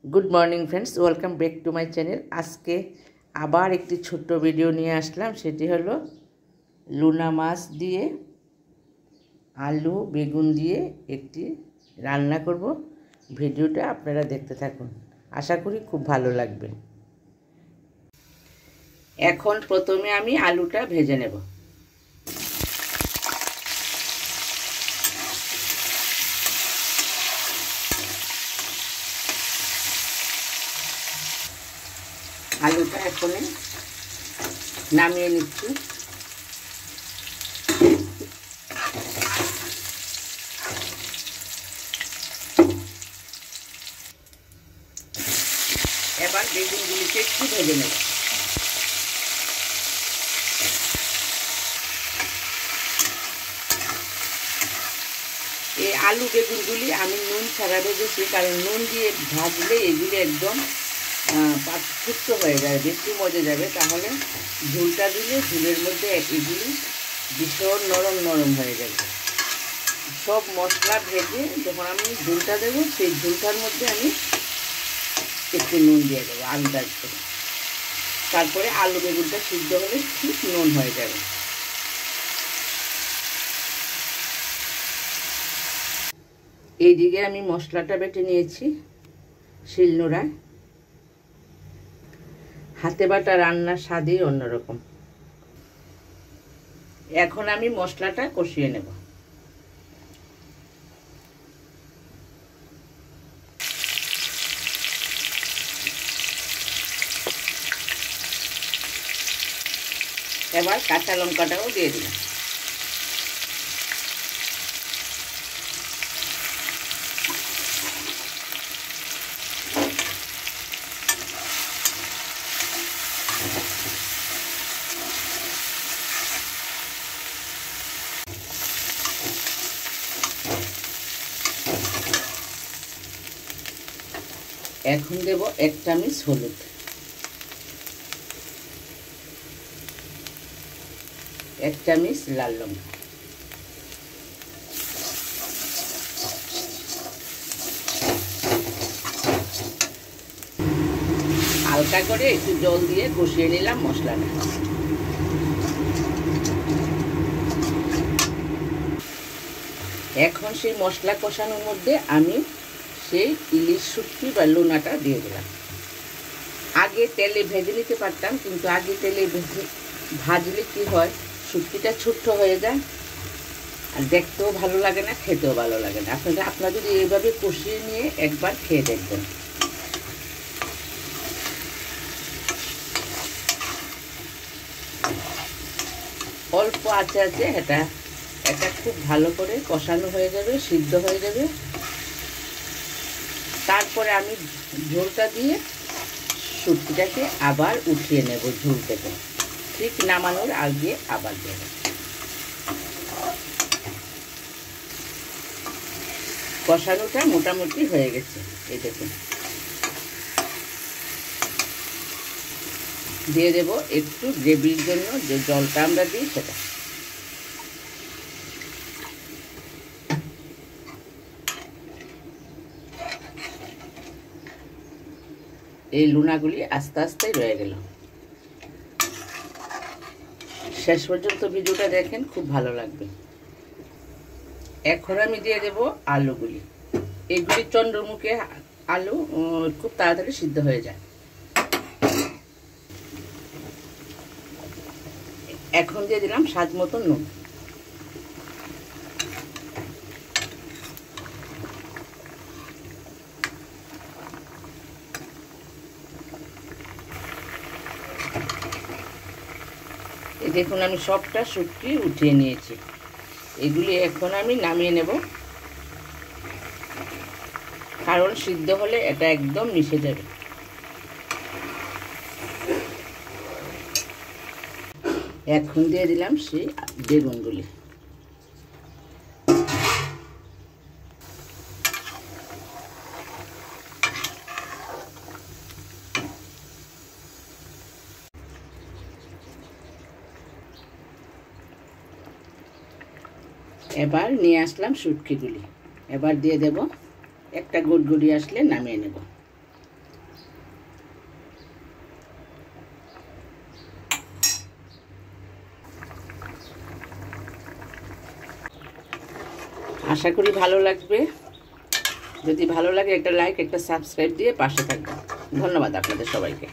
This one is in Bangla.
Good morning friends welcome back to my channel. आज के आबार एक छोट्ट भिडियो निये आसलाम। सेटी हलो लुना माछ दिए आलू बेगुन दिए एकटी रान्ना करब। भिडियोटा आपनारा देखते थाकुन, आशा करी खूब भालो लागबे। एखन प्रथमे आमी आलूटा भेजे नेब। आलूटा एखने नामिए निচ্ছি। এবার বেগুনগুলিকে একটু ভেজে নেব। এই আলু বেগুনগুলি আমি নুন ছাড়া ভেজেছি, কারণ নুন দিয়ে ভাজলে এগুলি একদম পাতকুচ্ছ হয়ে যাবে, বেশি মজে যাবে। তাহলে ঝোলটা দিলে ঝোলের মধ্যে এগুলি ভীষণ নরম নরম হয়ে যাবে। সব মশলা ভেজে যখন আমি ঝোলটা দেবো, সেই ঝোলটার মধ্যে আমি একটু নুন দিয়ে দেবো আলুটার করে। তারপরে আলু বেগুনটা সিদ্ধ হলে ঠিক নুন হয়ে যাবে। এইদিকে আমি মশলাটা বেটে নিয়েছি শিলনোড়ায়। হাতে বাটা রান্নার স্বাদই অন্যরকম। এখন আমি মশলাটা কষিয়ে নেব। এবার কাঁচা লঙ্কাটাও দিয়ে দিলাম। এখন দেব 1 চামচ হলুদ, 1 চামচ লাল লঙ্কা, হালকা করে একটু জল দিয়ে কষিয়ে নিলাম মশলাটা। এখন সেই মশলা কষানোর মধ্যে আমি সেই ইলিশ শুটকি বা লুনাটা দিয়ে দিলাম। আগে তেলে ভেজে নিতে পারতাম, কিন্তু আগে তেলে ভাজলে কি হয়, শুটকিটা ছোট্ট হয়ে যায় আর দেখতেও ভালো লাগে না, খেতেও ভালো লাগে না। আপনারা যদি এইভাবে কষিয়ে নিয়ে একবার খেয়ে দেখবেন। অল্প আছে এটা খুব ভালো করে কষানো হয়ে যাবে, সিদ্ধ হয়ে যাবে। তারপরে আমি ঝোলটা দিয়ে শুটকিটাকে আবার উঠিয়ে নেব ঝোল থেকে। ঠিক নামানোর আগে আবার দেব। কষানোটা মোটামুটি হয়ে গেছে। এই দেখুন, দিয়ে দেব একটু গ্রেভির জন্য যে জলটা আমরা দিই সেটা। এই লুনাগুলি আস্তে আস্তে রয়ে গেল। শেষ পর্যন্ত ভিডিওটা দেখেন, খুব ভালো লাগবে। এখন আমি দিয়ে দেব আলুগুলি। এইগুলি চন্দ্রমুখী আলু, খুব তাড়াতাড়ি সিদ্ধ হয়ে যায়। এখন দিয়ে দিলাম স্বাদ মতো নুন। দেখুন আমি সবটা শুটকি উঠিয়ে নিয়েছি। এগুলি এখন আমি নামিয়ে নেব, কারণ সিদ্ধ হলে এটা একদম মিশে যাবে। এখন দিয়ে দিলাম সেই বেগুনগুলি। এবার নিয়ে আসলাম শুটকিগুলি। এবার দিয়ে দেব, একটা গুড়গুড়ি আসলে নামিয়ে নেব। আশা করি ভালো লাগবে। যদি ভালো লাগে একটা লাইক একটা সাবস্ক্রাইব দিয়ে পাশে থাকবেন। ধন্যবাদ আপনাদের সবাইকে।